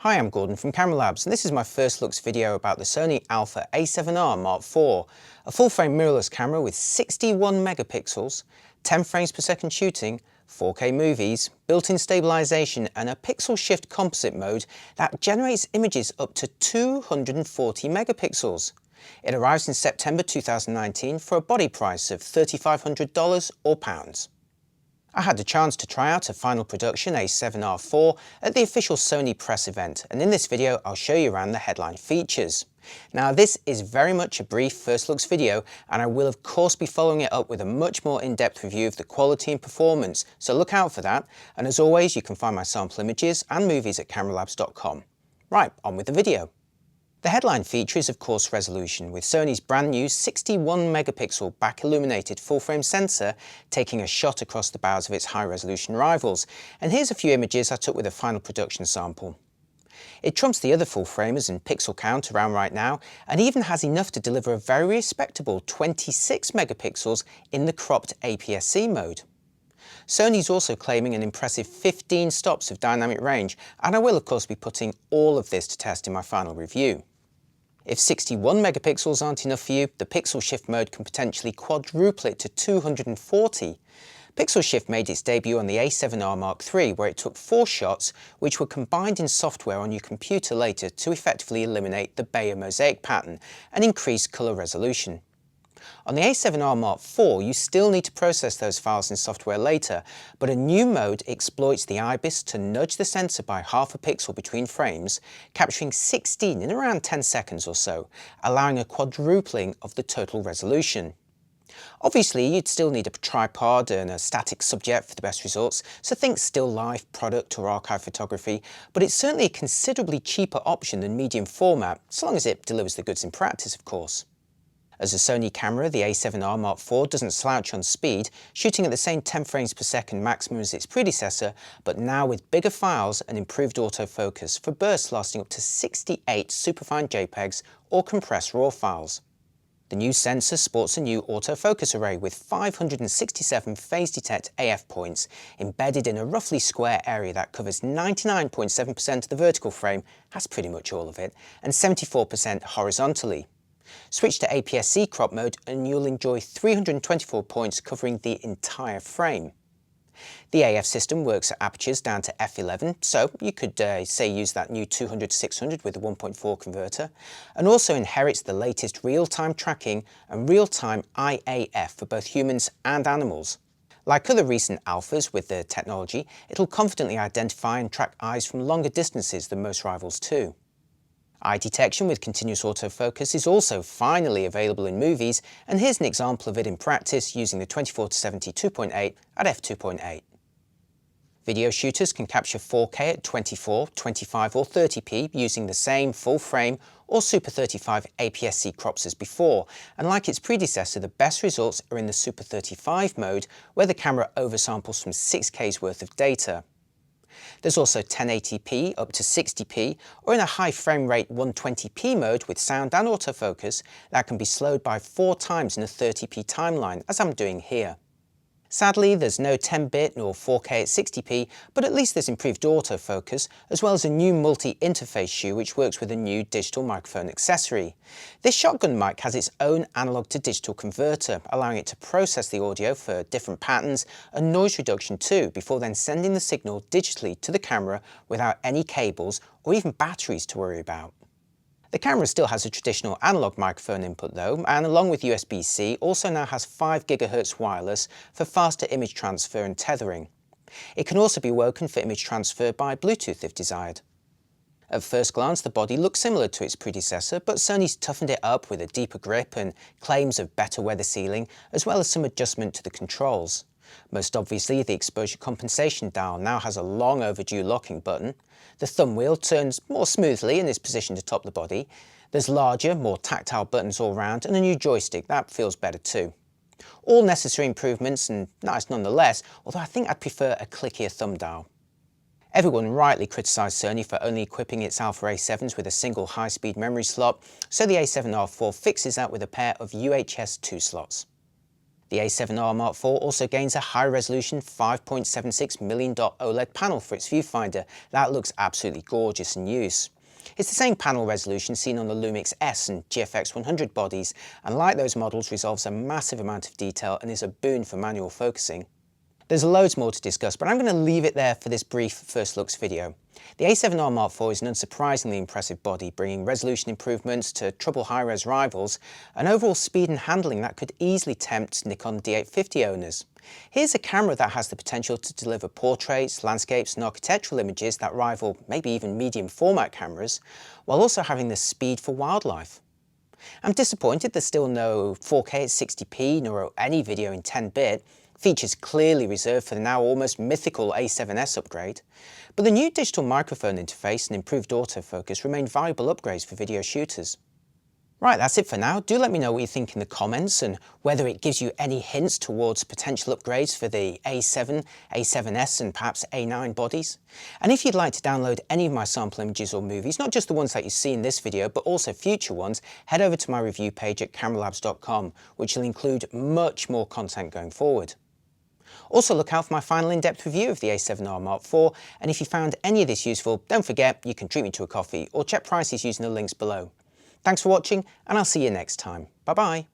Hi, I'm Gordon from Camera Labs, and this is my first looks video about the Sony Alpha A7R Mark IV, a full-frame mirrorless camera with 61 megapixels, 10 frames per second shooting, 4K movies, built-in stabilization and a pixel shift composite mode that generates images up to 240 megapixels. It arrives in September 2019 for a body price of $3,500 or pounds. I had the chance to try out a final production A7R IV at the official Sony press event, and in this video I'll show you around the headline features. Now this is very much a brief first looks video, and I will of course be following it up with a much more in-depth review of the quality and performance, so look out for that, and as always you can find my sample images and movies at cameralabs.com. Right, on with the video. The headline feature is of course resolution, with Sony's brand new 61 megapixel back illuminated full frame sensor taking a shot across the bows of its high resolution rivals, and here's a few images I took with a final production sample. It trumps the other full framers in pixel count around right now, and even has enough to deliver a very respectable 26 megapixels in the cropped APS-C mode. Sony's also claiming an impressive 15 stops of dynamic range, and I will of course be putting all of this to test in my final review. If 61 megapixels aren't enough for you, the pixel shift mode can potentially quadruple it to 240. Pixel shift made its debut on the A7R Mark III, where it took 4 shots which were combined in software on your computer later to effectively eliminate the Bayer mosaic pattern and increase colour resolution. On the A7R Mark IV, you still need to process those files in software later, but a new mode exploits the IBIS to nudge the sensor by half a pixel between frames, capturing 16 in around 10 seconds or so, allowing a quadrupling of the total resolution. Obviously, you'd still need a tripod and a static subject for the best results, so think still life, product or archive photography, but it's certainly a considerably cheaper option than medium format, so long as it delivers the goods in practice, of course. As a Sony camera, the A7R Mark IV doesn't slouch on speed, shooting at the same 10 frames per second maximum as its predecessor, but now with bigger files and improved autofocus for bursts lasting up to 68 superfine JPEGs or compressed RAW files. The new sensor sports a new autofocus array with 567 phase detect AF points embedded in a roughly square area that covers 99.7% of the vertical frame, that's pretty much all of it, and 74% horizontally. Switch to APS-C crop mode and you'll enjoy 324 points covering the entire frame. The AF system works at apertures down to f11, so you could say use that new 200-600 with a 1.4 converter, and also inherits the latest real-time tracking and real-time IAF for both humans and animals. Like other recent alphas with the technology, it'll confidently identify and track eyes from longer distances than most rivals too. Eye detection with continuous autofocus is also finally available in movies, and here's an example of it in practice using the 24-70 2.8 at f2.8. Video shooters can capture 4K at 24, 25 or 30p using the same full frame or Super 35 APS-C crops as before, and like its predecessor, the best results are in the Super 35 mode, where the camera oversamples from 6K's worth of data. There's also 1080p up to 60p, or in a high frame rate 120p mode with sound and autofocus that can be slowed by 4 times in a 30p timeline, as I'm doing here. Sadly, there's no 10-bit nor 4K at 60p, but at least there's improved autofocus, as well as a new multi-interface shoe which works with a new digital microphone accessory. This shotgun mic has its own analog to digital converter, allowing it to process the audio for different patterns and noise reduction too, before then sending the signal digitally to the camera without any cables or even batteries to worry about. The camera still has a traditional analog microphone input though, and along with USB-C also now has 5 GHz wireless for faster image transfer and tethering. It can also be woken for image transfer by Bluetooth if desired. At first glance the body looks similar to its predecessor, but Sony's toughened it up with a deeper grip and claims of better weather sealing, as well as some adjustment to the controls. Most obviously, the exposure compensation dial now has a long overdue locking button. The thumb wheel turns more smoothly and is positioned atop the body. There's larger, more tactile buttons all round and a new joystick that feels better too. All necessary improvements and nice nonetheless, although I think I'd prefer a clickier thumb dial. Everyone rightly criticised Sony for only equipping its Alpha A7s with a single high-speed memory slot, so the A7R IV fixes that with a pair of UHS 2 slots. The A7R Mark IV also gains a high-resolution 5.76 million dot OLED panel for its viewfinder. That looks absolutely gorgeous in use. It's the same panel resolution seen on the Lumix S and GFX 100 bodies, and like those models resolves a massive amount of detail and is a boon for manual focusing. There's loads more to discuss, but I'm going to leave it there for this brief first looks video. The A7R Mark IV is an unsurprisingly impressive body, bringing resolution improvements to trouble high-res rivals, and overall speed and handling that could easily tempt Nikon D850 owners. Here's a camera that has the potential to deliver portraits, landscapes and architectural images that rival maybe even medium format cameras, while also having the speed for wildlife. I'm disappointed there's still no 4K at 60p nor any video in 10-bit, features clearly reserved for the now almost mythical A7S upgrade, but the new digital microphone interface and improved autofocus remain valuable upgrades for video shooters. Right, that's it for now. Do let me know what you think in the comments and whether it gives you any hints towards potential upgrades for the A7, A7S and perhaps A9 bodies. And if you'd like to download any of my sample images or movies, not just the ones that you see in this video, but also future ones, head over to my review page at cameralabs.com, which will include much more content going forward. Also look out for my final in-depth review of the A7R Mark IV, and if you found any of this useful, don't forget you can treat me to a coffee or check prices using the links below. Thanks for watching, and I'll see you next time. Bye bye.